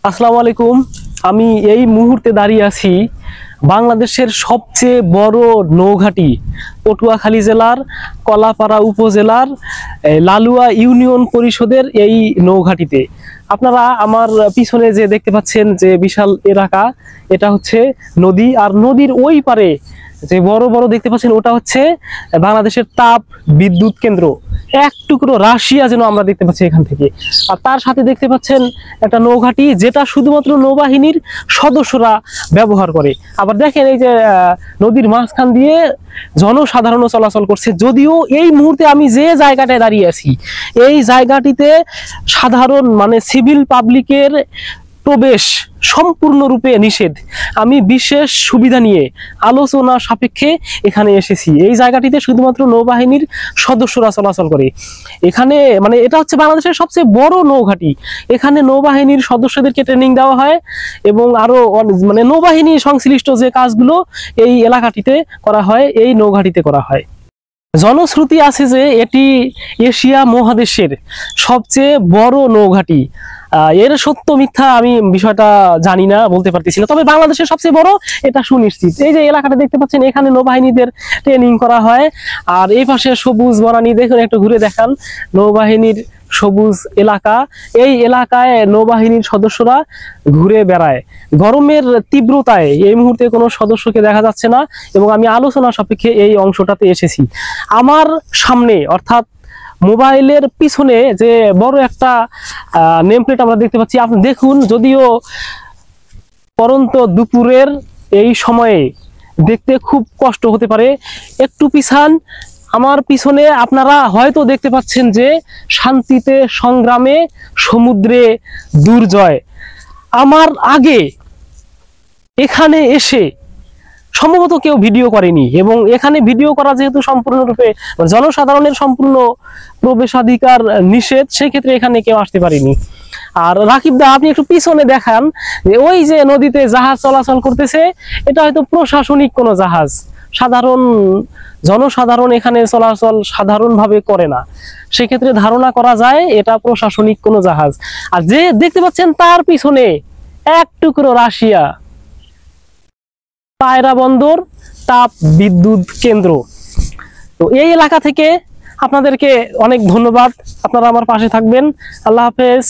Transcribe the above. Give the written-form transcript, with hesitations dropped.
আসসালামু আলাইকুম। আমি এই মুহূর্তে দাঁড়িয়ে আছি বাংলাদেশের সবচেয়ে বড় নৌঘাটি পটুয়াখালী জেলার কলাপাড়া উপজেলার লালুয়া ইউনিয়ন পরিষদের এই নৌঘাটিতে। আপনারা আমার পিছনে যে দেখতে পাচ্ছেন যে বিশাল এলাকা, এটা হচ্ছে নদী। আর নদীর ওই পারে যে বড় বড় দেখতে পাচ্ছেন ওটা হচ্ছে বাংলাদেশের তাপ বিদ্যুৎ কেন্দ্র। এক টুকরো রাশিয়া যেন আমরা দেখতে পাচ্ছি এখান থেকে। আর তার সাথে দেখতে পাচ্ছেন একটা নৌঘাটি, যেটা শুধুমাত্র নৌবাহিনীর সদস্যরা ব্যবহার করে। আবার দেখেন এই যে নদীর মাঝখান দিয়ে জনসাধারণ চলাচল করছে। যদিও এই মুহূর্তে আমি যে জায়গাটায় দাঁড়িয়ে আছি, এই জায়গাটিতে সাধারণ মানে সিভিল পাবলিকের প্রবেশ সম্পূর্ণরূপে নিষেধ। আমি বিশেষ সুবিধা নিয়ে আলোচনা সাপেক্ষে এখানে এসেছি। এই জায়গাটিতে শুধুমাত্র নৌবাহিনীর সদস্যরা চলাচল করে। এখানে মানে এটা হচ্ছে বাংলাদেশের সবচেয়ে বড় নৌঘাটি। এখানে নৌবাহিনীর সদস্যদেরকে ট্রেনিং দেওয়া হয় এবং আরো মানে নৌবাহিনী সংশ্লিষ্ট যে কাজগুলো এই এলাকাটিতে করা হয়, এই নৌঘাটিতে করা হয়। জনশ্রুতি আছে যে এটি এশিয়া মহাদেশের সবচেয়ে বড় নৌঘাটি। এর সত্য মিথ্যা আমি বিষয়টা জানি না, বলতে পারতেছি না, তবে বাংলাদেশের সবচেয়ে বড় এটা সুনিশ্চিত। এই যে এলাকাটা দেখতে পাচ্ছেন, এখানে নৌবাহিনীদের ট্রেনিং করা হয়। আর এই পাশে সবুজ বনানী, দেখুন একটু ঘুরে দেখান, নৌবাহিনীর সবুজ এলাকা। এই এলাকায় নৌবাহিনীর সদস্যরা ঘুরে বেড়ায়। গরমের তীব্রতায় এই মুহূর্তে কোনো সদস্যকে দেখা যাচ্ছে না এবং আমি আলোচনা সাপেক্ষে এই অংশটাতে এসেছি। আমার সামনে অর্থাৎ মোবাইলের পিছনে যে বড় একটা নেম প্লেট আমরা দেখতে পাচ্ছি, আপনি দেখুন, যদিও পরন্ত দুপুরের এই সময়ে দেখতে খুব কষ্ট হতে পারে, একটু পিছান। আমার পিছনে আপনারা হয়তো দেখতে পাচ্ছেন যে শান্তিতে সংগ্রামে সমুদ্রে দুর্জয়। আমার আগে এখানে এসে সম্ভবত কেউ ভিডিও করেনি এবং এখানে ভিডিও করা যেহেতু সম্পূর্ণরূপে জনসাধারণের সম্পূর্ণ প্রবেশাধিকার নিষেধ, সেক্ষেত্রে এখানে কেউ আসতে পারেনি। আর রাকিব দা, আপনি একটু পিছনে দেখান যে ওই যে নদীতে জাহাজ চলাচল করতেছে, এটা হয়তো প্রশাসনিক কোনো জাহাজ। সাধারণ জনসাধারণ এখানে চলাচল সাধারণভাবে করে না, সেক্ষেত্রে ধারণা করা যায় এটা প্রশাসনিক কোনো জাহাজ। আর যে দেখতে পাচ্ছেন তার পিছনে এক টুকরো রাশিয়া, পায়রা বন্দর তাপ বিদ্যুৎ কেন্দ্র। তো এই এলাকা থেকে আপনাদেরকে অনেক ধন্যবাদ। আপনারা আমার পাশে থাকবেন। আল্লাহ হাফেজ।